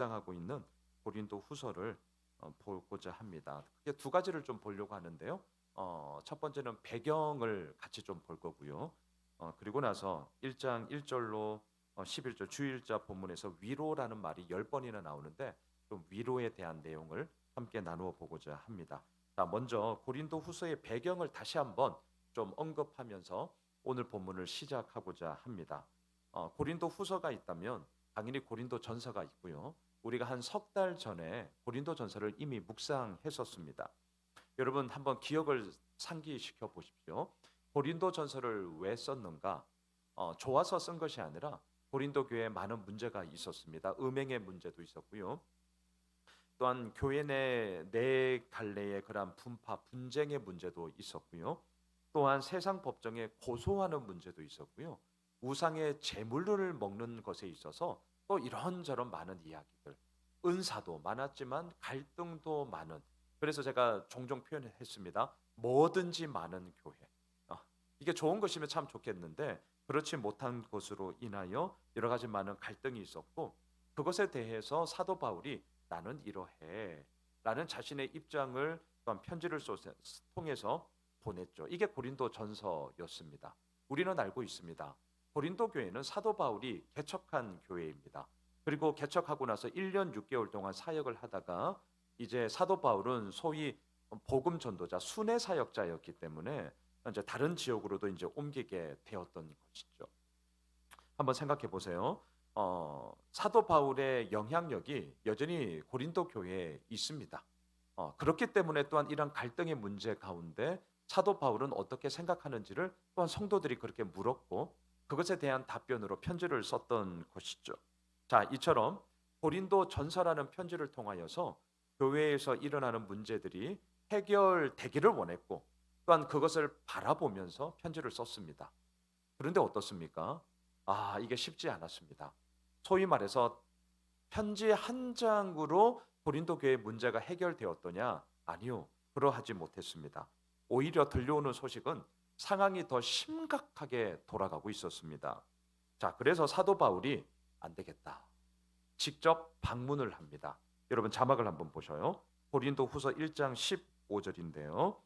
묵상하고 있는 고린도 후서를 보고자 합니다. 크게 두 가지를 좀 보려고 하는데요. 첫 번째는 배경을 같이 좀 볼 거고요. 그리고 나서 1장 1절로 11절 주일자 본문에서 위로라는 말이 10번이나 나오는데 좀 위로에 대한 내용을 함께 나누어 보고자 합니다. 자, 먼저 고린도 후서의 배경을 다시 한번 좀 언급하면서 오늘 본문을 시작하고자 합니다. 고린도 후서가 있다면 당연히 고린도 전서가 있고요. 우리가 한 석 달 전에 고린도 전서를 이미 묵상했었습니다. 여러분 한번 기억을 상기시켜 보십시오. 고린도 전서를 왜 썼는가? 좋아서 쓴 것이 아니라 고린도 교회에 많은 문제가 있었습니다. 음행의 문제도 있었고요. 또한 교회 내 갈래의 그러한 분파, 분쟁의 문제도 있었고요. 또한 세상 법정에 고소하는 문제도 있었고요. 우상의 제물을 먹는 것에 있어서 또 이런저런 많은 이야기들, 은사도 많았지만 갈등도 많은. 그래서 제가 종종 표현했습니다. 뭐든지 많은 교회. 어, 이게 좋은 것이면 참 좋겠는데 그렇지 못한 것으로 인하여 여러 가지 많은 갈등이 있었고 그것에 대해서 사도 바울이 나는 이러해 라는 자신의 입장을 또한 편지를 통해서 보냈죠. 이게 고린도 전서였습니다. 우리는 알고 있습니다. 고린도 교회는 사도 바울이 개척한 교회입니다. 그리고 개척하고 나서 1년 6개월 동안 사역을 하다가 이제 사도 바울은 소위 복음 전도자 순회 사역자였기 때문에 이제 다른 지역으로도 이제 옮기게 되었던 것이죠. 한번 생각해 보세요. 사도 바울의 영향력이 여전히 고린도 교회에 있습니다. 그렇기 때문에 또한 이런 갈등의 문제 가운데 사도 바울은 어떻게 생각하는지를 또한 성도들이 그렇게 물었고 그것에 대한 답변으로 편지를 썼던 것이죠. 자, 이처럼 고린도 전서라는 편지를 통하여서 교회에서 일어나는 문제들이 해결되기를 원했고 또한 그것을 바라보면서 편지를 썼습니다. 그런데 어떻습니까? 이게 쉽지 않았습니다. 소위 말해서 편지 한 장으로 고린도 교회의 문제가 해결되었더냐? 아니요. 그러하지 못했습니다. 오히려 들려오는 소식은 상황이 더 심각하게 돌아가고 있었습니다. 자, 그래서 사도 바울이 안 되겠다. 직접 방문을 합니다. 여러분 자막을 한번 보셔요. 고린도 후서 1장 15절인데요.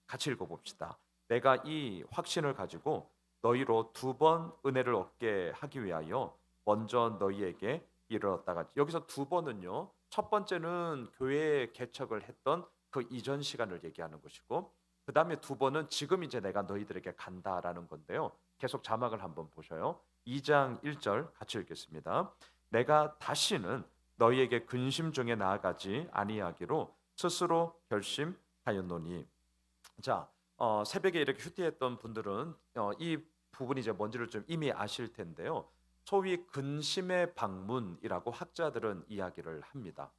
같이 읽어봅시다. 내가 이 확신을 가지고 너희로 2번 은혜를 얻게 하기 위하여 먼저 너희에게 이르렀다가 여기서 2번은요. 첫 번째는 교회 개척을 했던 그 이전 시간을 얘기하는 것이고 그 다음에 2번은 지금 이제 내가 너희들에게 간다라는 건데요. 계속 자막을 한번 보셔요. 2장 1절 같이 읽겠습니다. 내가 다시는 너희에게 근심 중에 나아가지 아니하기로 스스로 결심하였노니. 자, 새벽에 이렇게 휴대했던 분들은 이 부분이 이제 뭔지를 좀 이미 아실 텐데요. 소위 근심의 방문이라고 학자들은 이야기를 합니다.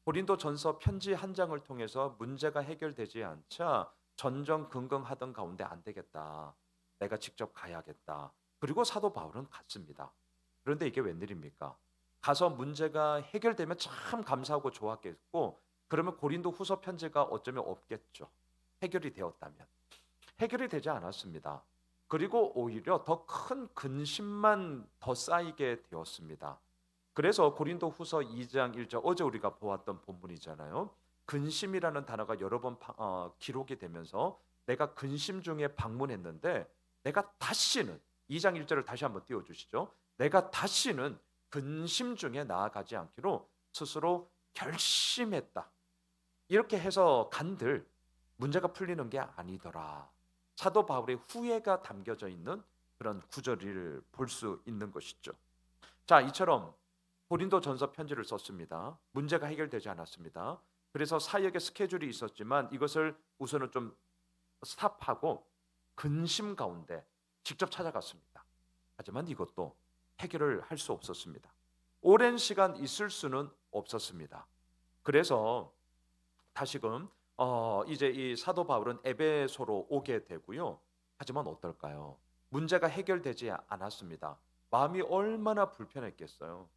고린도 전서 편지 한 장을 통해서 문제가 해결되지 않자 전전긍긍하던 가운데 안 되겠다. 내가 직접 가야겠다. 그리고 사도 바울은 갔습니다. 그런데 이게 웬일입니까? 가서 문제가 해결되면 참 감사하고 좋았겠고 그러면 고린도 후서 편지가 어쩌면 없겠죠. 해결이 되었다면. 해결이 되지 않았습니다. 그리고 오히려 더 큰 근심만 더 쌓이게 되었습니다. 그래서 고린도 후서 2장 1절 어제 우리가 보았던 본문이잖아요. 근심이라는 단어가 여러 번 기록이 되면서 내가 근심 중에 방문했는데 내가 다시는 2장 1절을 다시 한번 띄워주시죠. 내가 다시는 근심 중에 나아가지 않기로 스스로 결심했다. 이렇게 해서 간들 문제가 풀리는 게 아니더라. 사도 바울의 후회가 담겨져 있는 그런 구절을 볼 수 있는 것이죠. 자, 이처럼 고린도 전서 편지를 썼습니다. 문제가 해결되지 않았습니다. 그래서 사역의 스케줄이 있었지만 이것을 우선은 좀 스탑하고 근심 가운데 직접 찾아갔습니다. 하지만 이것도 해결을 할 수 없었습니다. 오랜 시간 있을 수는 없었습니다. 그래서 다시금 이제 이 사도 바울은 에베소로 오게 되고요. 하지만 어떨까요? 문제가 해결되지 않았습니다. 마음이 얼마나 불편했겠어요.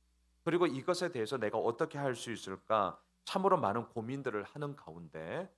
그리고 이것에 대해서 내가 어떻게 할 수 있을까? 참으로 많은 고민들을 하는 가운데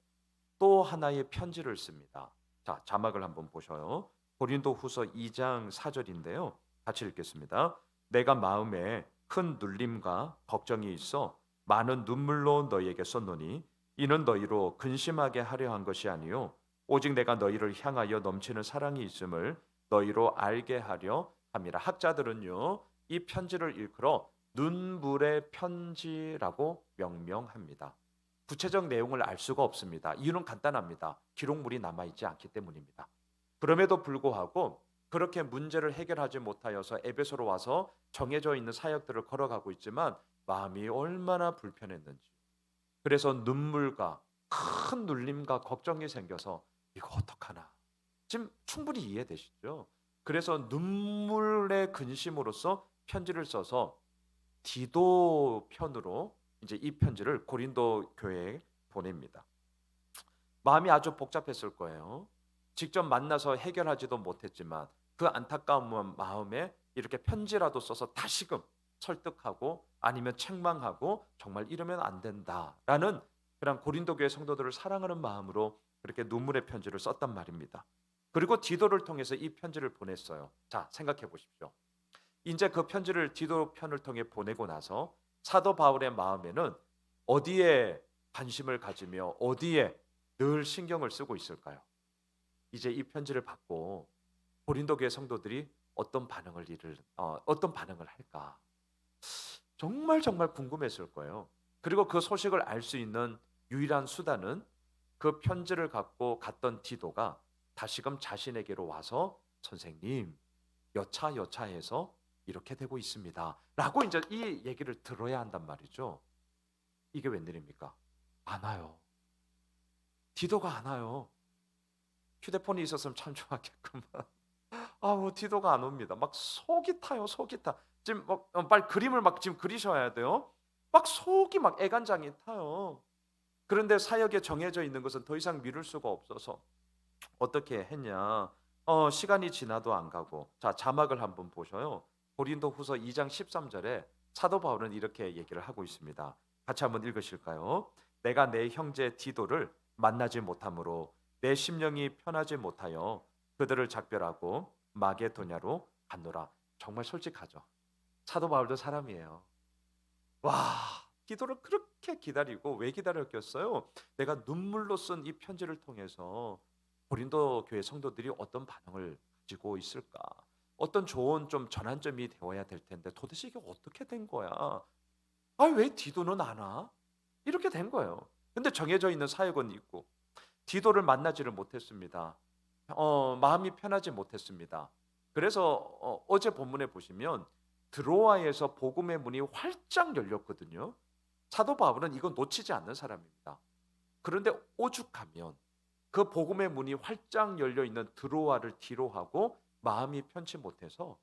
또 하나의 편지를 씁니다. 자, 자막을 한번 보셔요. 고린도 후서 2장 4절인데요. 같이 읽겠습니다. 내가 마음에 큰 눌림과 걱정이 있어 많은 눈물로 너희에게 썼노니 이는 너희로 근심하게 하려 한 것이 아니요 오직 내가 너희를 향하여 넘치는 사랑이 있음을 너희로 알게 하려 함이라. 학자들은요 이 편지를 일컬어 눈물의 편지라고 명명합니다. 구체적 내용을 알 수가 없습니다. 이유는 간단합니다. 기록물이 남아있지 않기 때문입니다. 그럼에도 불구하고 그렇게 문제를 해결하지 못하여서 에베소로 와서 정해져 있는 사역들을 걸어가고 있지만 마음이 얼마나 불편했는지, 그래서 눈물과 큰 눌림과 걱정이 생겨서 이거 어떡하나, 지금 충분히 이해되시죠? 그래서 눈물의 근심으로써 편지를 써서 디도 편으로 이제 이 편지를 고린도 교회에 보냅니다. 마음이 아주 복잡했을 거예요. 직접 만나서 해결하지도 못했지만 그 안타까운 마음에 이렇게 편지라도 써서 다시금 설득하고 아니면 책망하고 정말 이러면 안 된다라는 그런 고린도 교회 성도들을 사랑하는 마음으로 그렇게 눈물의 편지를 썼단 말입니다. 그리고 디도를 통해서 이 편지를 보냈어요. 자, 생각해 보십시오. 이제 그 편지를 디도 편을 통해 보내고 나서 사도 바울의 마음에는 어디에 관심을 가지며 어디에 늘 신경을 쓰고 있을까요? 이제 이 편지를 받고 고린도 교회 성도들이 어떤 반응을 할까? 정말 정말 궁금했을 거예요. 그리고 그 소식을 알 수 있는 유일한 수단은 그 편지를 갖고 갔던 디도가 다시금 자신에게로 와서 선생님 여차여차해서 이렇게 되고 있습니다 라고 이제 이 얘기를 들어야 한단 말이죠. 이게 웬일입니까? 안 와요. 디도가 안 와요. 휴대폰이 있었으면 참 좋았겠구만. 아우 디도가 안 옵니다. 막 속이 타요. 속이 타. 지금 막 빨리 그림을 막 지금 그리셔야 돼요. 막 속이 막 애간장이 타요. 그런데 사역에 정해져 있는 것은 더 이상 미룰 수가 없어서 어떻게 했냐? 시간이 지나도 안 가고. 자, 자막을 한번 보셔요. 고린도후서 2장 13절에 사도 바울은 이렇게 얘기를 하고 있습니다. 같이 한번 읽으실까요? 내가 내 형제 디도를 만나지 못하므로 내 심령이 편하지 못하여 그들을 작별하고 마게도냐로 갔노라. 정말 솔직하죠. 사도 바울도 사람이에요. 와, 디도를 그렇게 기다리고 왜 기다렸겠어요? 내가 눈물로 쓴 이 편지를 통해서 고린도 교회 성도들이 어떤 반응을 가지고 있을까? 어떤 좋은 좀 전환점이 되어야 될 텐데 도대체 이게 어떻게 된 거야? 아, 왜 디도는 안 와? 이렇게 된 거예요. 근데 정해져 있는 사역은 있고 디도를 만나지를 못했습니다. 마음이 편하지 못했습니다. 그래서 어제 본문에 보시면 드로아에서 복음의 문이 활짝 열렸거든요. 사도 바울은 이거 놓치지 않는 사람입니다. 그런데 오죽하면 그 복음의 문이 활짝 열려 있는 드로아를 뒤로 하고 마음이 편치 못해서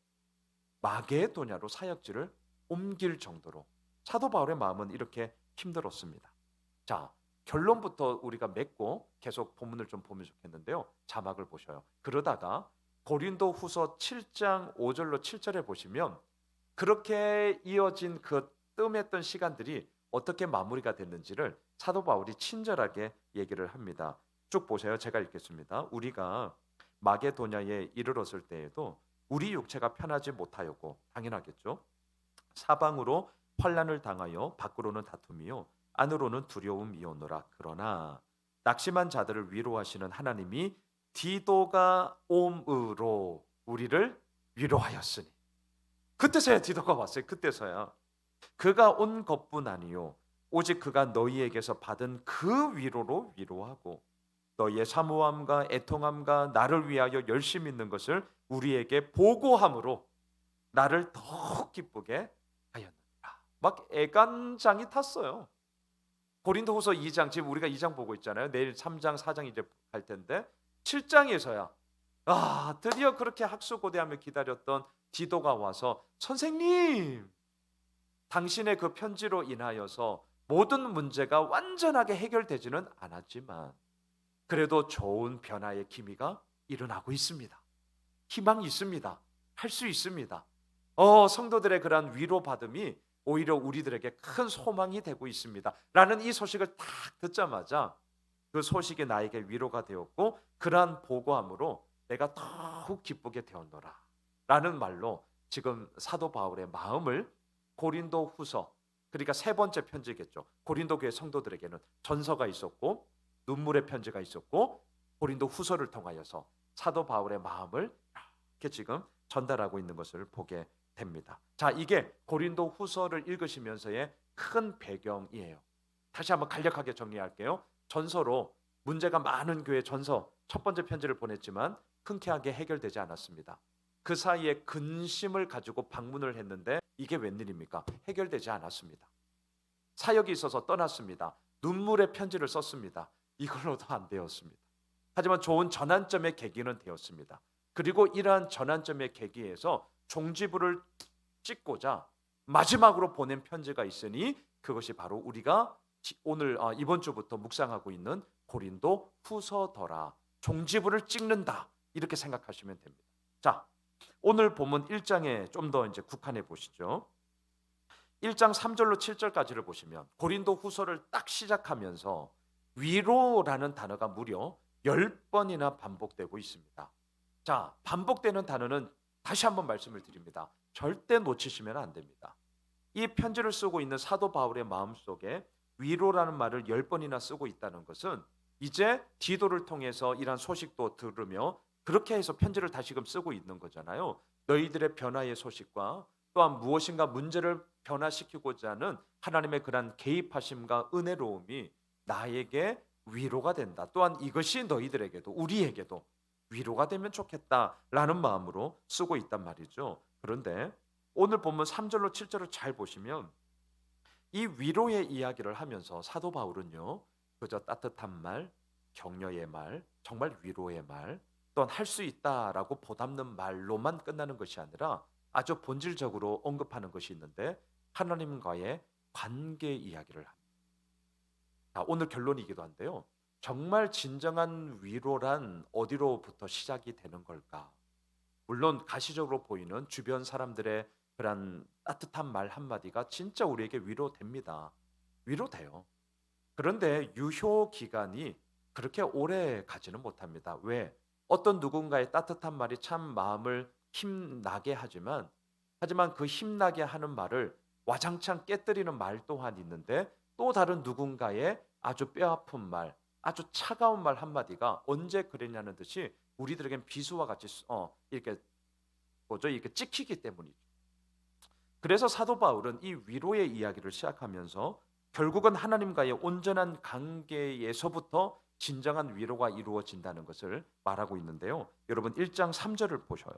마게도냐로 사역지를 옮길 정도로 사도 바울의 마음은 이렇게 힘들었습니다. 자, 결론부터 우리가 맺고 계속 본문을 좀 보면 좋겠는데요. 자막을 보셔요. 그러다가 고린도후서 7장 5절로 7절에 보시면 그렇게 이어진 그 뜸했던 시간들이 어떻게 마무리가 됐는지를 사도 바울이 친절하게 얘기를 합니다. 쭉 보세요. 제가 읽겠습니다. 우리가 마게도냐에 이르렀을 때에도 우리 육체가 편하지 못하였고 당연하겠죠. 사방으로 환난을 당하여 밖으로는 다툼이요 안으로는 두려움이오노라. 그러나 낙심한 자들을 위로하시는 하나님이 디도가 옴으로 우리를 위로하였으니. 그때서야 디도가 왔어요. 그때서야. 그가 온 것뿐 아니요 오직 그가 너희에게서 받은 그 위로로 위로하고 너희의 사모함과 애통함과 나를 위하여 열심히 있는 것을 우리에게 보고함으로 나를 더욱 기쁘게 하였느니라. 막 애간장이 탔어요. 고린도후서 2장, 지금 우리가 2장 보고 있잖아요. 내일 3장 4장 이제 갈 텐데 7장에서야 드디어 그렇게 학수고대하며 기다렸던 디도가 와서 선생님, 당신의 그 편지로 인하여서 모든 문제가 완전하게 해결되지는 않았지만 그래도 좋은 변화의 기미가 일어나고 있습니다. 희망이 있습니다. 할 수 있습니다. 성도들의 그러한 위로받음이 오히려 우리들에게 큰 소망이 되고 있습니다. 라는 이 소식을 딱 듣자마자 그 소식이 나에게 위로가 되었고 그러한 보고함으로 내가 더욱 기쁘게 되었노라. 라는 말로 지금 사도 바울의 마음을 고린도 후서 그러니까 세 번째 편지겠죠. 고린도 교회 성도들에게는 전서가 있었고 눈물의 편지가 있었고 고린도 후서를 통하여서 사도 바울의 마음을 이렇게 지금 전달하고 있는 것을 보게 됩니다. 자, 이게 고린도 후서를 읽으시면서의 큰 배경이에요. 다시 한번 간략하게 정리할게요. 전서로 문제가 많은 교회 전서 첫 번째 편지를 보냈지만 흔쾌하게 해결되지 않았습니다. 그 사이에 근심을 가지고 방문을 했는데 이게 웬일입니까? 해결되지 않았습니다. 사역이 있어서 떠났습니다. 눈물의 편지를 썼습니다. 이걸로도 안 되었습니다. 하지만 좋은 전환점의 계기는 되었습니다. 그리고 이러한 전환점의 계기에서 종지부를 찍고자 마지막으로 보낸 편지가 있으니 그것이 바로 우리가 오늘 이번 주부터 묵상하고 있는 고린도 후서더라. 종지부를 찍는다. 이렇게 생각하시면 됩니다. 자, 오늘 본문 1장에 좀 더 이제 국한해 보시죠. 1장 3절로 7절까지를 보시면 고린도 후서를 딱 시작하면서 위로라는 단어가 무려 10번이나 반복되고 있습니다. 자, 반복되는 단어는 다시 한번 말씀을 드립니다. 절대 놓치시면 안 됩니다. 이 편지를 쓰고 있는 사도 바울의 마음속에 위로라는 말을 10번이나 쓰고 있다는 것은 이제 디도를 통해서 이러한 소식도 들으며 그렇게 해서 편지를 다시금 쓰고 있는 거잖아요. 너희들의 변화의 소식과 또한 무엇인가 문제를 변화시키고자 하는 하나님의 그런 개입하심과 은혜로움이 나에게 위로가 된다. 또한 이것이 너희들에게도 우리에게도 위로가 되면 좋겠다라는 마음으로 쓰고 있단 말이죠. 그런데 오늘 본문 3절로 7절을 잘 보시면 이 위로의 이야기를 하면서 사도 바울은요, 그저 따뜻한 말, 격려의 말, 정말 위로의 말, 또한 할 수 있다라고 보답는 말로만 끝나는 것이 아니라 아주 본질적으로 언급하는 것이 있는데 하나님과의 관계 이야기를 합니다. 자, 오늘 결론이기도 한데요. 정말 진정한 위로란 어디로부터 시작이 되는 걸까? 물론 가시적으로 보이는 주변 사람들의 그런 따뜻한 말 한마디가 진짜 우리에게 위로됩니다. 위로돼요. 그런데 유효 기간이 그렇게 오래 가지는 못합니다. 왜? 어떤 누군가의 따뜻한 말이 참 마음을 힘나게 하지만 그 힘나게 하는 말을 와장창 깨뜨리는 말 또한 있는데 또 다른 누군가의 아주 뼈아픈 말, 아주 차가운 말 한마디가 언제 그랬냐는 듯이 우리들에겐 비수와 같이 이렇게 찍히기 때문이죠. 그래서 사도 바울은 이 위로의 이야기를 시작하면서 결국은 하나님과의 온전한 관계에서부터 진정한 위로가 이루어진다는 것을 말하고 있는데요. 여러분 1장 3절을 보셔요.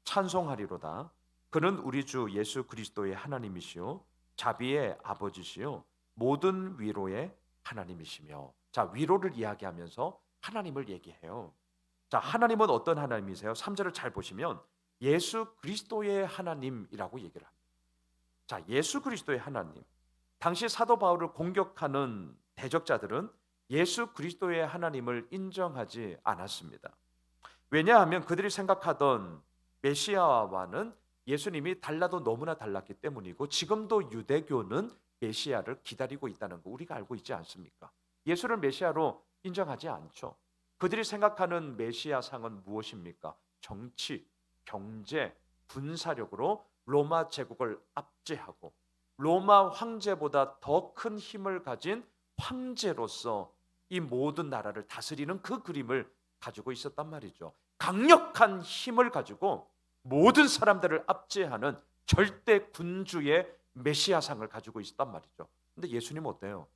찬송하리로다. 그는 우리 주 예수 그리스도의 하나님이시요 자비의 아버지시요 모든 위로의 하나님이시며. 자, 위로를 이야기하면서 하나님을 얘기해요. 자, 하나님은 어떤 하나님이세요? 3절을 잘 보시면 예수 그리스도의 하나님이라고 얘기를 합니다. 자, 예수 그리스도의 하나님. 당시 사도 바울을 공격하는 대적자들은 예수 그리스도의 하나님을 인정하지 않았습니다. 왜냐하면 그들이 생각하던 메시아와는 예수님이 달라도 너무나 달랐기 때문이고 지금도 유대교는 메시아를 기다리고 있다는 거 우리가 알고 있지 않습니까? 예수를 메시아로 인정하지 않죠. 그들이 생각하는 메시아상은 무엇입니까? 정치, 경제, 군사력으로 로마 제국을 압제하고 로마 황제보다 더 큰 힘을 가진 황제로서 이 모든 나라를 다스리는 그 그림을 가지고 있었단 말이죠. 강력한 힘을 가지고 모든 사람들을 압제하는 절대 군주의 메시아상을 가지고 있었단 말이죠. 근데 예수님 어때요?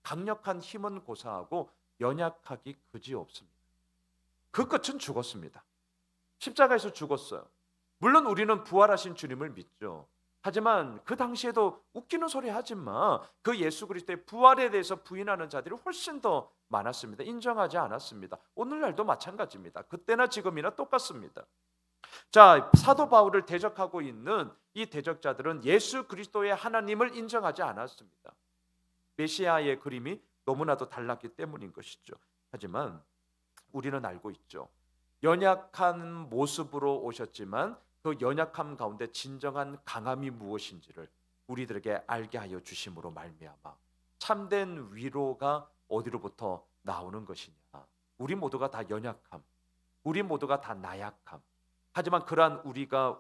강력한 힘은 고사하고 연약하기 그지없습니다. 그 끝은 죽었습니다. 십자가에서 죽었어요. 물론 우리는 부활하신 주님을 믿죠. 하지만 그 당시에도 웃기는 소리 하지 마. 그 예수 그리스도의 부활에 대해서 부인하는 자들이 훨씬 더 많았습니다. 인정하지 않았습니다. 오늘날도 마찬가지입니다. 그때나 지금이나 똑같습니다. 자, 사도 바울을 대적하고 있는 이 대적자들은 예수 그리스도의 하나님을 인정하지 않았습니다. 메시아의 그림이 너무나도 달랐기 때문인 것이죠. 하지만 우리는 알고 있죠. 연약한 모습으로 오셨지만 그 연약함 가운데 진정한 강함이 무엇인지를 우리들에게 알게 하여 주심으로 말미암아 참된 위로가 어디로부터 나오는 것이냐. 우리 모두가 다 연약함, 우리 모두가 다 나약함. 하지만 그러한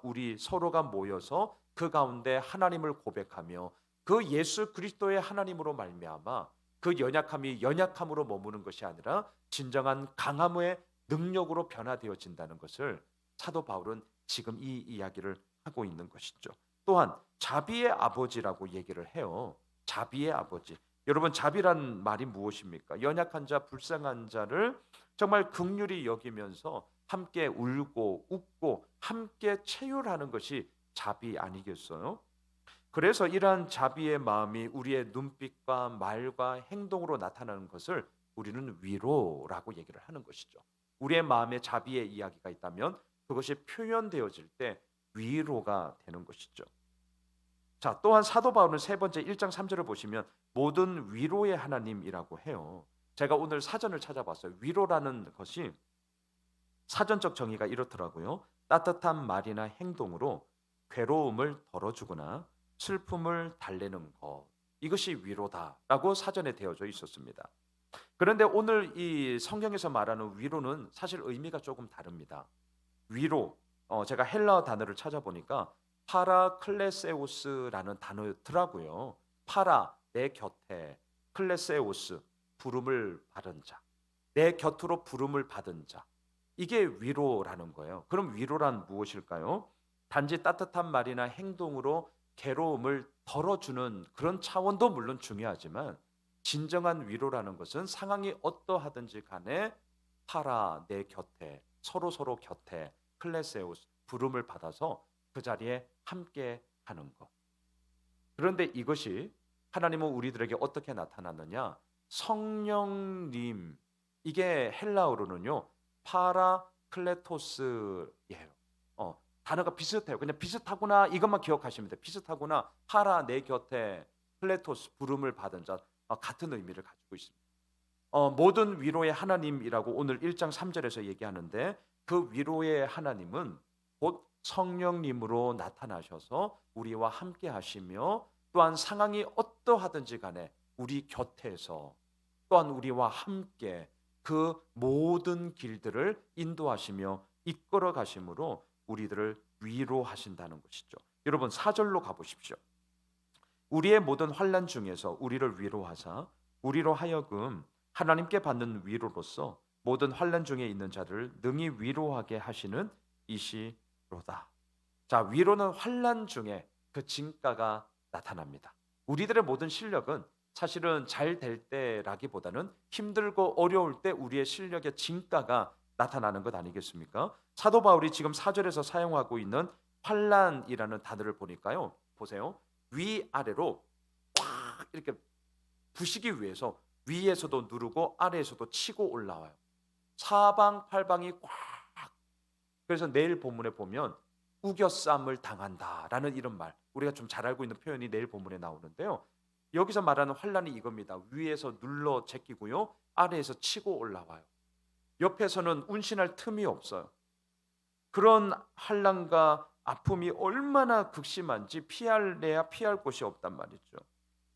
우리 서로가 모여서 그 가운데 하나님을 고백하며 그 예수 그리스도의 하나님으로 말미암아 그 연약함이 연약함으로 머무는 것이 아니라 진정한 강함의 능력으로 변화되어진다는 것을 사도 바울은 지금 이 이야기를 하고 있는 것이죠. 또한 자비의 아버지라고 얘기를 해요. 자비의 아버지. 여러분, 자비란 말이 무엇입니까? 연약한 자, 불쌍한 자를 정말 긍휼히 여기면서 함께 울고 웃고 함께 체휼하는 것이 자비 아니겠어요? 그래서 이러한 자비의 마음이 우리의 눈빛과 말과 행동으로 나타나는 것을 우리는 위로라고 얘기를 하는 것이죠. 우리의 마음에 자비의 이야기가 있다면 그것이 표현되어질 때 위로가 되는 것이죠. 자, 또한 사도 바울은 세 번째 1장 3절을 보시면 모든 위로의 하나님이라고 해요. 제가 오늘 사전을 찾아봤어요. 위로라는 것이 사전적 정의가 이렇더라고요. 따뜻한 말이나 행동으로 괴로움을 덜어주거나 슬픔을 달래는 것. 이것이 위로다라고 사전에 되어져 있었습니다. 그런데 오늘 이 성경에서 말하는 위로는 사실 의미가 조금 다릅니다. 위로, 제가 헬라어 단어를 찾아보니까 파라클레세우스라는 단어더라고요. 파라, 내 곁에, 클레세우스, 부름을 받은 자, 내 곁으로 부름을 받은 자. 이게 위로라는 거예요. 그럼 위로란 무엇일까요? 단지 따뜻한 말이나 행동으로 괴로움을 덜어주는 그런 차원도 물론 중요하지만 진정한 위로라는 것은 상황이 어떠하든지 간에 파라, 내 곁에, 서로 곁에, 클레세우스, 부름을 받아서 그 자리에 함께 하는 것. 그런데 이것이 하나님은 우리들에게 어떻게 나타났느냐? 성령님, 이게 헬라어로는요 파라클레토스예요. 단어가 비슷해요. 그냥 비슷하구나 이것만 기억하시면 돼요. 비슷하구나, 파라, 내 곁에, 클레토스, 부름을 받은 자, 같은 의미를 가지고 있습니다. 모든 위로의 하나님이라고 오늘 1장 3절에서 얘기하는데 그 위로의 하나님은 곧 성령님으로 나타나셔서 우리와 함께 하시며 또한 상황이 어떠하든지 간에 우리 곁에서 또한 우리와 함께 그 모든 길들을 인도하시며 이끌어 가심으로 우리들을 위로하신다는 것이죠. 여러분 4절로 가보십시오. 우리의 모든 환난 중에서 우리를 위로하사 우리로 하여금 하나님께 받는 위로로서 모든 환난 중에 있는 자를 능히 위로하게 하시는 이시로다. 자, 위로는 환난 중에 그 진가가 나타납니다. 우리들의 모든 실력은 사실은 잘 될 때라기보다는 힘들고 어려울 때 우리의 실력의 진가가 나타나는 것 아니겠습니까? 사도 바울이 지금 4절에서 사용하고 있는 환난이라는 단어를 보니까요. 보세요. 위아래로 꽉 이렇게 부시기 위해서 위에서도 누르고 아래에서도 치고 올라와요. 사방팔방이 꽉. 그래서 내일 본문에 보면 우겨쌈을 당한다라는 이런 말, 우리가 좀 잘 알고 있는 표현이 내일 본문에 나오는데요. 여기서 말하는 환난이 이겁니다. 위에서 눌러 제끼고요, 아래에서 치고 올라와요. 옆에서는 운신할 틈이 없어요. 그런 환난과 아픔이 얼마나 극심한지 피할래야 피할 곳이 없단 말이죠.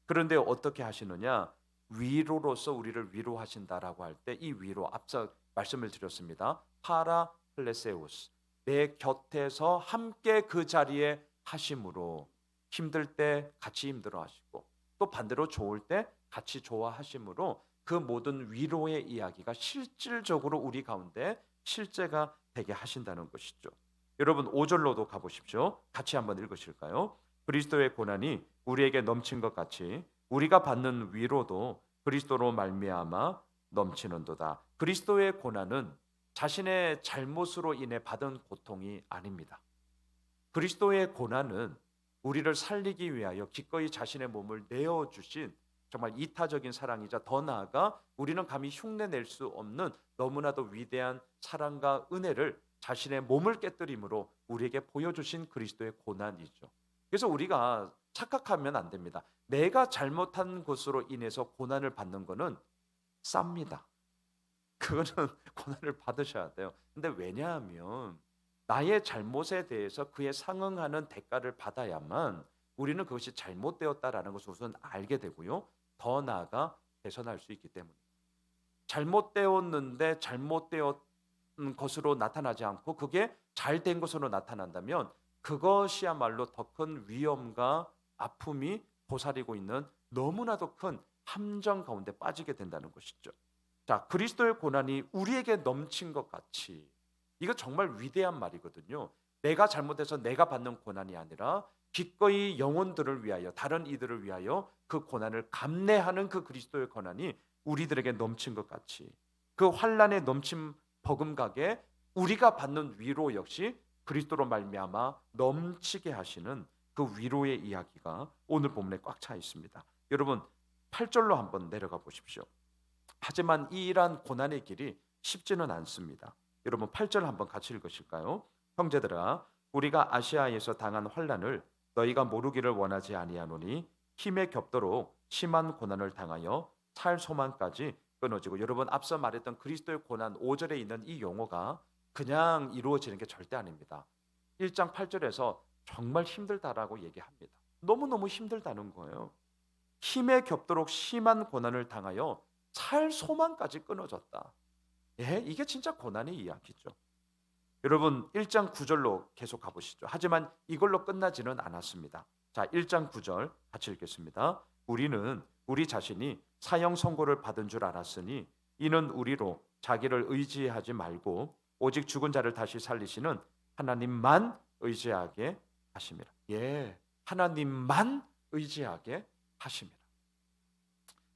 그런데 어떻게 하시느냐? 위로로서 우리를 위로하신다라고 할 때 이 위로, 앞서 말씀을 드렸습니다. 파라클레세우스, 내 곁에서 함께 그 자리에 하심으로 힘들 때 같이 힘들어 하시고 또 반대로 좋을 때 같이 좋아하심으로 그 모든 위로의 이야기가 실질적으로 우리 가운데 실제가 되게 하신다는 것이죠. 여러분 5절로도 가보십시오. 같이 한번 읽으실까요? 그리스도의 고난이 우리에게 넘친 것 같이 우리가 받는 위로도 그리스도로 말미암아 넘치는도다. 그리스도의 고난은 자신의 잘못으로 인해 받은 고통이 아닙니다. 그리스도의 고난은 우리를 살리기 위하여 기꺼이 자신의 몸을 내어주신 정말 이타적인 사랑이자 더 나아가 우리는 감히 흉내낼 수 없는 너무나도 위대한 사랑과 은혜를 자신의 몸을 깨뜨림으로 우리에게 보여주신 그리스도의 고난이죠. 그래서 우리가 착각하면 안 됩니다. 내가 잘못한 것으로 인해서 고난을 받는 것은 쌉니다. 그거는 고난을 받으셔야 돼요. 근데 왜냐하면 나의 잘못에 대해서 그에 상응하는 대가를 받아야만 우리는 그것이 잘못되었다라는 것을 우선 알게 되고요. 더 나아가 개선할 수 있기 때문에 잘못되었는데 잘못되었 것으로 나타나지 않고 그게 잘된 것으로 나타난다면 그것이야말로 더 큰 위험과 아픔이 도사리고 있는 너무나도 큰 함정 가운데 빠지게 된다는 것이죠. 자, 그리스도의 고난이 우리에게 넘친 것 같이, 이거 정말 위대한 말이거든요. 내가 잘못해서 내가 받는 고난이 아니라 기꺼이 영혼들을 위하여, 다른 이들을 위하여 그 고난을 감내하는 그 그리스도의 고난이 우리들에게 넘친 것 같이, 그 환난에 넘친 버금가게 우리가 받는 위로 역시 그리스도로 말미암아 넘치게 하시는 그 위로의 이야기가 오늘 본문에 꽉 차 있습니다. 여러분, 8절로 한번 내려가 보십시오. 하지만 이러한 고난의 길이 쉽지는 않습니다. 여러분, 8절 한번 같이 읽으실까요? 형제들아, 우리가 아시아에서 당한 환난을 너희가 모르기를 원하지 아니하노니 힘에 겹도록 심한 고난을 당하여 살 소망까지 끊어지고. 여러분, 앞서 말했던 그리스도의 고난 5절에 있는 이 용어가 그냥 이루어지는 게 절대 아닙니다. 1장 8절에서 정말 힘들다라고 얘기합니다. 너무너무 힘들다는 거예요. 힘에 겹도록 심한 고난을 당하여 살 소망까지 끊어졌다. 예, 이게 진짜 고난의 이야기죠. 여러분, 1장 9절로 계속 가보시죠. 하지만 이걸로 끝나지는 않았습니다. 자, 1장 9절 같이 읽겠습니다. 우리는 우리 자신이 사형 선고를 받은 줄 알았으니 이는 우리로 자기를 의지하지 말고 오직 죽은 자를 다시 살리시는 하나님만 의지하게 하심이라. 예, 하나님만 의지하게 하심이라.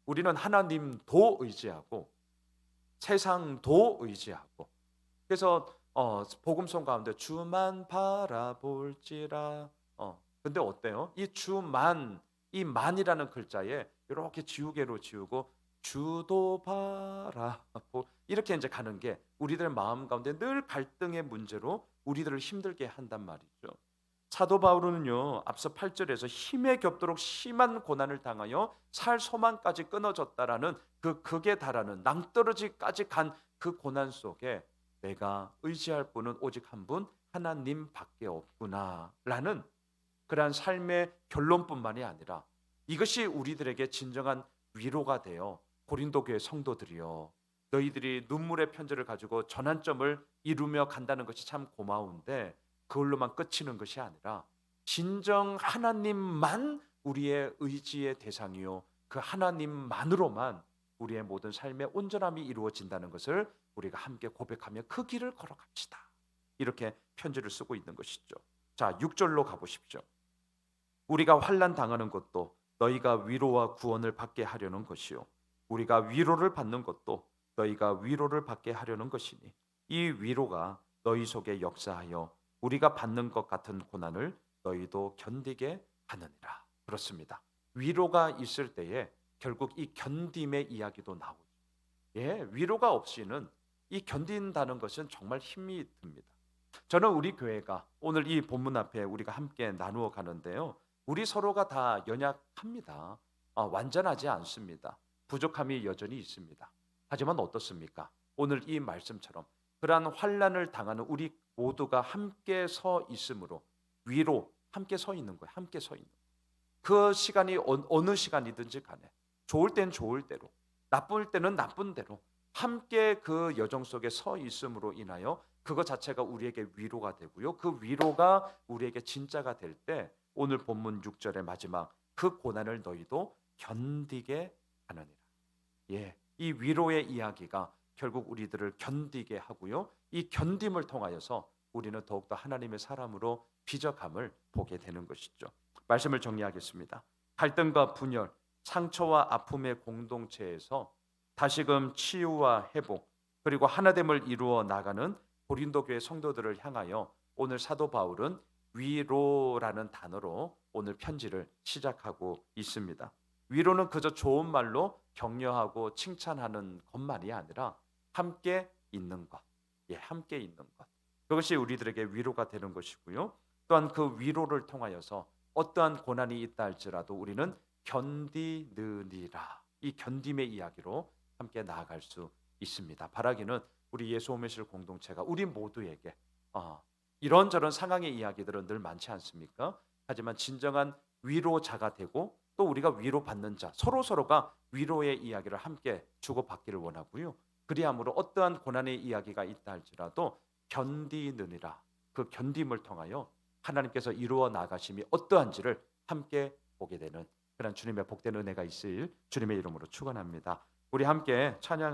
우리는 하나님도 의지하고 세상도 의지하고, 그래서 복음송 가운데 주만 바라볼지라. 근데 어때요? 이 주만, 이 만이라는 글자에 이렇게 지우개로 지우고 주도 바라보, 이렇게 이제 가는 게 우리들의 마음 가운데 늘 갈등의 문제로 우리들을 힘들게 한단 말이죠. 사도 바울은요, 앞서 8절에서 힘에 겹도록 심한 고난을 당하여 살 소망까지 끊어졌다라는 그 극에 달하는 낭떠러지까지 간 그 고난 속에 내가 의지할 분은 오직 한 분, 하나님밖에 없구나라는 그러한 삶의 결론뿐만이 아니라 이것이 우리들에게 진정한 위로가 되어 고린도 교회 성도들이여, 너희들이 눈물의 편지를 가지고 전환점을 이루며 간다는 것이 참 고마운데 그걸로만 끝이는 것이 아니라 진정 하나님만 우리의 의지의 대상이요, 그 하나님만으로만 우리의 모든 삶의 온전함이 이루어진다는 것을 우리가 함께 고백하며 그 길을 걸어갑시다. 이렇게 편지를 쓰고 있는 것이죠. 자, 6절로 가보십시오. 우리가 환난 당하는 것도 너희가 위로와 구원을 받게 하려는 것이요, 우리가 위로를 받는 것도 너희가 위로를 받게 하려는 것이니 이 위로가 너희 속에 역사하여 우리가 받는 것 같은 고난을 너희도 견디게 하느니라. 그렇습니다. 위로가 있을 때에 결국 이 견딤의 이야기도 나오죠. 예, 위로가 없이는 이 견딘다는 것은 정말 힘이 듭니다. 저는 우리 교회가 오늘 이 본문 앞에 우리가 함께 나누어 가는데요, 우리 서로가 다 연약합니다. 완전하지 않습니다. 부족함이 여전히 있습니다. 하지만 어떻습니까? 오늘 이 말씀처럼 그러한 환난을 당하는 우리 모두가 함께 서 있으므로 위로 함께 서 있는 거예요. 함께 서 있는 거예요. 그 시간이 어느 시간이든지 간에 좋을 땐 좋을 대로, 나쁠 때는 나쁜 대로 함께 그 여정 속에 서 있음으로 인하여 그것 자체가 우리에게 위로가 되고요, 그 위로가 우리에게 진짜가 될 때 오늘 본문 6절의 마지막 그 고난을 너희도 견디게 하느니라. 예, 이 위로의 이야기가 결국 우리들을 견디게 하고요, 이 견딤을 통하여서 우리는 더욱더 하나님의 사람으로 비적함을 보게 되는 것이죠. 말씀을 정리하겠습니다. 갈등과 분열, 상처와 아픔의 공동체에서 다시금 치유와 회복, 그리고 하나됨을 이루어 나가는 고린도 교회 성도들을 향하여 오늘 사도 바울은 위로라는 단어로 오늘 편지를 시작하고 있습니다. 위로는 그저 좋은 말로 격려하고 칭찬하는 것만이 아니라 함께 있는 것, 예, 함께 있는 것, 그것이 우리들에게 위로가 되는 것이고요. 또한 그 위로를 통하여서 어떠한 고난이 있다 할지라도 우리는 견디느니라, 이 견딤의 이야기로 함께 나아갈 수 있습니다. 바라기는 우리 예수 오메실 공동체가 우리 모두에게 이런저런 상황의 이야기들은 늘 많지 않습니까? 하지만 진정한 위로자가 되고 또 우리가 위로받는 자, 서로가 위로의 이야기를 함께 주고받기를 원하고요, 그리함으로 어떠한 고난의 이야기가 있다 할지라도 견디느니라, 그 견딤을 통하여 하나님께서 이루어 나가심이 어떠한지를 함께 보게 되는 그런 주님의 복된 은혜가 있을 주님의 이름으로 축원합니다. 우리 함께 찬양